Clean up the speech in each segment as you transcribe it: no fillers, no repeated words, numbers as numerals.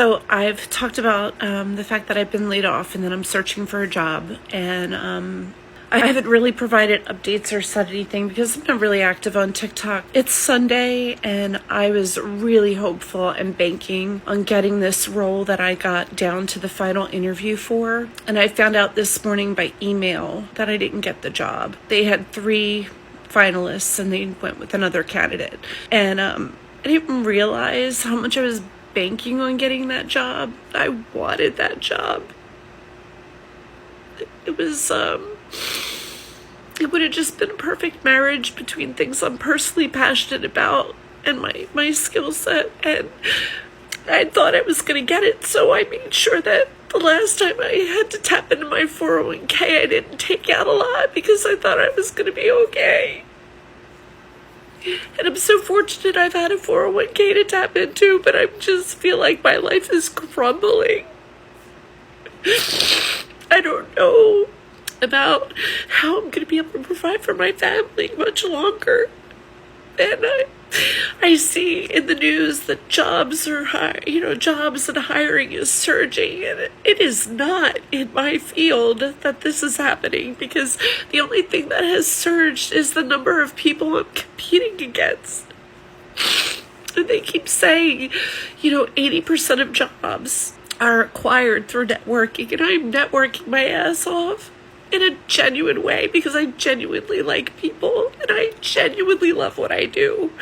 So I've talked about the fact that I've been laid off and that I'm searching for a job, and I haven't really provided updates or said anything because I'm not really active on TikTok. It's Sunday, and I was really hopeful and banking on getting this role that I got down to the final interview for, and I found out this morning by email that I didn't get the job. They had 3 finalists, and they went with another candidate, and I didn't realize how much I was banking on getting that job. I wanted that job. It was it would have just been a perfect marriage between things I'm personally passionate about and my skill set, and I thought I was going to get it, so I made sure that the last time I had to tap into my 401k, I didn't take out a lot because I thought I was going to be okay. And I'm so fortunate I've had a 401k to tap into, but I just feel like my life is crumbling. I don't know about how I'm going to be able to provide for my family much longer. And I see in the news that jobs and hiring is surging, and it is not in my field that this is happening, because the only thing that has surged is the number of people I'm competing against. And they keep saying, 80% of jobs are acquired through networking, and I'm networking my ass off in a genuine way because I genuinely like people and I genuinely love what I do.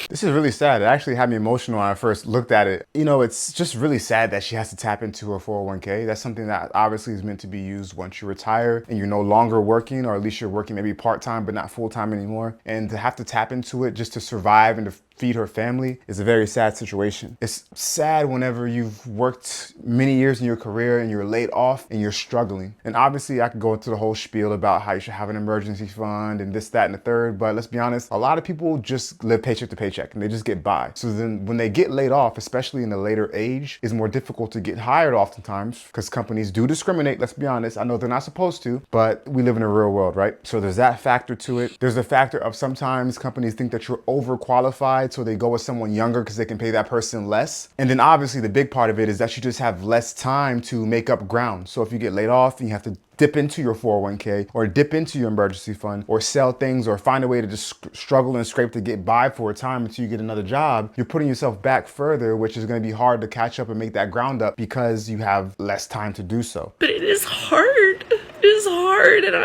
This is really sad. It actually had me emotional when I first looked at it. It's just really sad that she has to tap into her 401k. That's something that obviously is meant to be used once you retire and you're no longer working, or at least you're working maybe part-time but not full-time anymore. And to have to tap into it just to survive and to feed her family is a very sad situation. It's sad whenever you've worked many years in your career and you're laid off and you're struggling. And obviously I could go into the whole spiel about how you should have an emergency fund and this, that, and the third, but let's be honest, a lot of people just live paycheck to paycheck and they just get by. So then when they get laid off, especially in the later age, it's more difficult to get hired oftentimes because companies do discriminate, let's be honest. I know they're not supposed to, but we live in a real world, right? So there's that factor to it. There's a factor of sometimes companies think that you're overqualified, so they go with someone younger because they can pay that person less. And then obviously the big part of it is that you just have less time to make up ground. So if you get laid off and you have to dip into your 401k or dip into your emergency fund or sell things or find a way to just struggle and scrape to get by for a time until you get another job, you're putting yourself back further, which is going to be hard to catch up and make that ground up because you have less time to do so. But it is hard. It is hard, and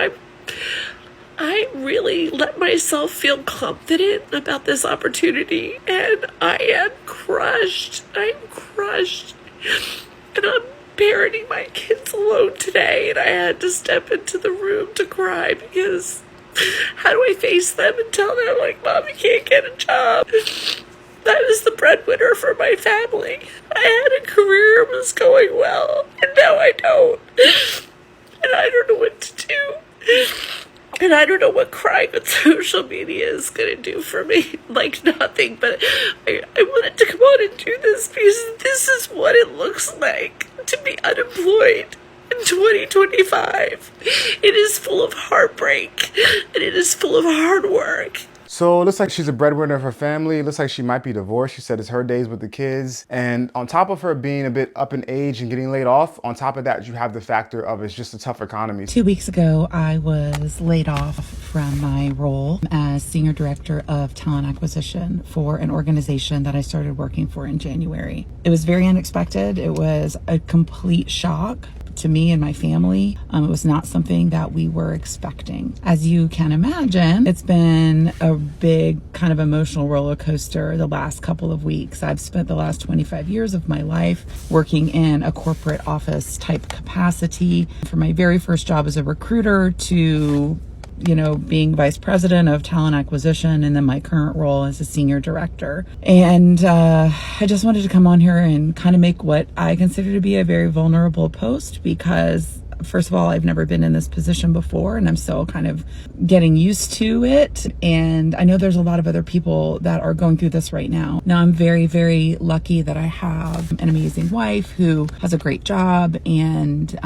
I really let myself feel confident about this opportunity, and I am crushed. I'm crushed. And I'm parenting my kids alone today, and I had to step into the room to cry because how do I face them and tell them, Mom, you can't get a job? I was the breadwinner for my family. I had a career, was going well, and now I don't. And I don't know what to do. And I don't know what crying on social media is going to do for me. Nothing. But I wanted to come on and do this because this is what it looks like to be unemployed in 2025. It is full of heartbreak, and it is full of hard work. So it looks like she's a breadwinner of her family. It looks like she might be divorced. She said it's her days with the kids. And on top of her being a bit up in age and getting laid off, on top of that, you have the factor of it's just a tough economy. 2 weeks ago, I was laid off from my role as Senior Director of Talent Acquisition for an organization that I started working for in January. It was very unexpected. It was a complete shock to me and my family. It was not something that we were expecting. As you can imagine, it's been a big kind of emotional roller coaster the last couple of weeks. I've spent the last 25 years of my life working in a corporate office type capacity, from my very first job as a recruiter to being vice president of talent acquisition, and then my current role as a senior director. And I just wanted to come on here and kind of make what I consider to be a very vulnerable post because, first of all, I've never been in this position before, and I'm still kind of getting used to it. And I know there's a lot of other people that are going through this right now. Now, I'm very, very lucky that I have an amazing wife who has a great job, and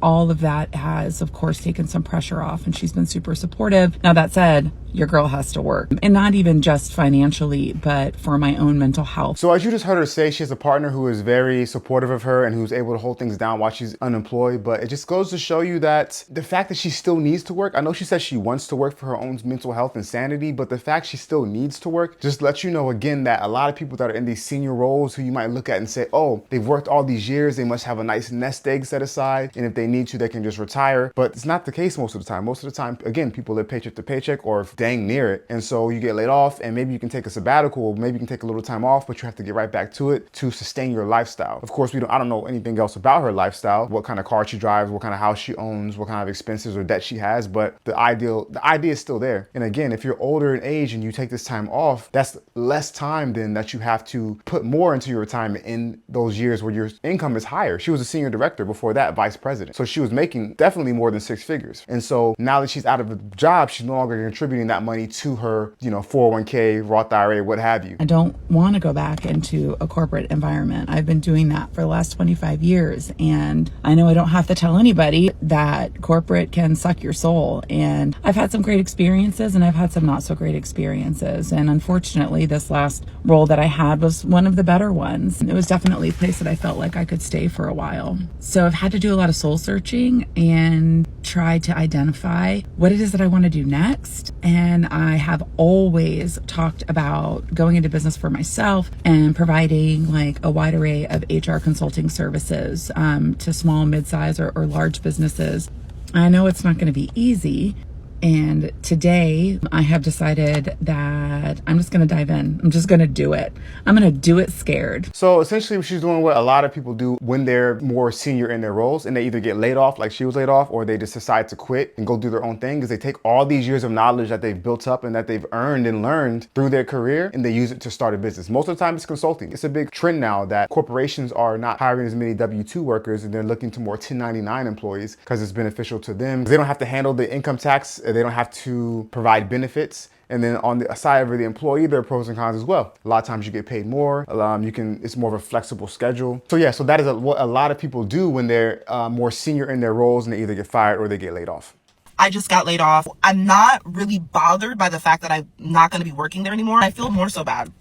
all of that has, of course, taken some pressure off, and she's been super supportive. Now, that said, your girl has to work. And not even just financially, but for my own mental health. So as you just heard her say, she has a partner who is very supportive of her and who's able to hold things down while she's unemployed. But it just goes to show you that the fact that she still needs to work, I know she says she wants to work for her own mental health and sanity, but the fact she still needs to work just lets you know again that a lot of people that are in these senior roles who you might look at and say, oh, they've worked all these years, they must have a nice nest egg set aside, and if they need to, they can just retire. But it's not the case most of the time. Most of the time, again, people live paycheck to paycheck or dang near it. And so you get laid off and maybe you can take a sabbatical, or maybe you can take a little time off, but you have to get right back to it to sustain your lifestyle. Of course, I don't know anything else about her lifestyle, what kind of car she drives, what kind of house she owns, what kind of expenses or debt she has, but the idea is still there. And again, if you're older in age and you take this time off, that's less time than that you have to put more into your retirement in those years where your income is higher. She was a senior director, before that, vice president. So she was making definitely more than 6 figures. And so now that she's out of the job, she's no longer contributing that money to her, 401k, Roth IRA, what have you. I don't want to go back into a corporate environment. I've been doing that for the last 25 years. And I know I don't have to tell anybody that corporate can suck your soul. And I've had some great experiences and I've had some not so great experiences. And unfortunately, this last role that I had was one of the better ones. It was definitely a place that I felt like I could stay for a while. So I've had to do a lot of soul searching and try to identify what it is that I want to do next. And I have always talked about going into business for myself and providing like a wide array of HR consulting services to small, mid-size, or large businesses. I know it's not going to be easy. And today I have decided that I'm just going to dive in. I'm just going to do it. I'm going to do it scared. So essentially she's doing what a lot of people do when they're more senior in their roles and they either get laid off like she was laid off, or they just decide to quit and go do their own thing, because they take all these years of knowledge that they've built up and that they've earned and learned through their career and they use it to start a business. Most of the time it's consulting. It's a big trend now that corporations are not hiring as many W-2 workers and they're looking to more 1099 employees because it's beneficial to them. They don't have to handle the income tax. They don't have to provide benefits. And then on the side of the employee, there are pros and cons as well. A lot of times you get paid more. It's more of a flexible schedule. So yeah, so that is what a lot of people do when they're more senior in their roles and they either get fired or they get laid off. I just got laid off. I'm not really bothered by the fact that I'm not going to be working there anymore. I feel more so bad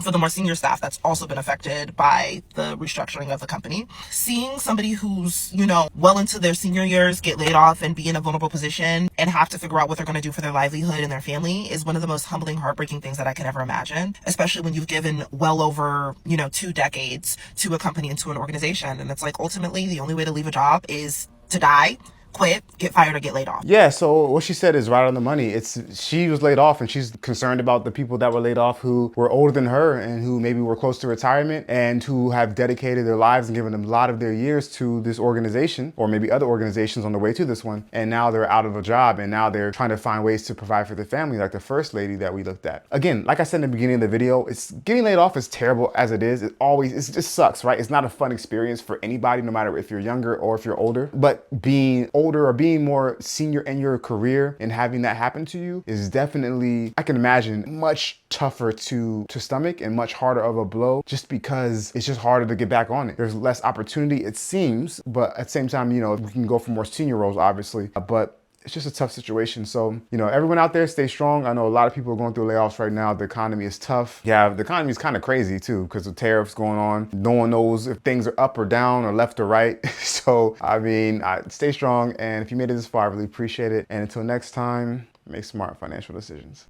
for the more senior staff that's also been affected by the restructuring of the company. Seeing somebody who's, well into their senior years get laid off and be in a vulnerable position and have to figure out what they're going to do for their livelihood and their family is one of the most humbling, heartbreaking things that I could ever imagine, especially when you've given well over, 2 decades to a company and to an organization. And it's like, ultimately, the only way to leave a job is to die, quit, get fired, or get laid off. Yeah, so what she said is right on the money. She was laid off and she's concerned about the people that were laid off who were older than her and who maybe were close to retirement and who have dedicated their lives and given them a lot of their years to this organization or maybe other organizations on the way to this one. And now they're out of a job and now they're trying to find ways to provide for their family, like the first lady that we looked at. Again, like I said in the beginning of the video, it's getting laid off is terrible as it is. It just sucks, right? It's not a fun experience for anybody, no matter if you're younger or if you're older. But being older or being more senior in your career and having that happen to you is definitely, I can imagine, much tougher to stomach and much harder of a blow, just because it's just harder to get back on it. There's less opportunity, it seems, but at the same time, we can go for more senior roles, obviously, but it's just a tough situation. So, everyone out there, stay strong. I know a lot of people are going through layoffs right now. The economy is tough. Yeah, the economy is kind of crazy too because of tariffs going on. No one knows if things are up or down or left or right. So, stay strong. And if you made it this far, I really appreciate it. And until next time, make smart financial decisions.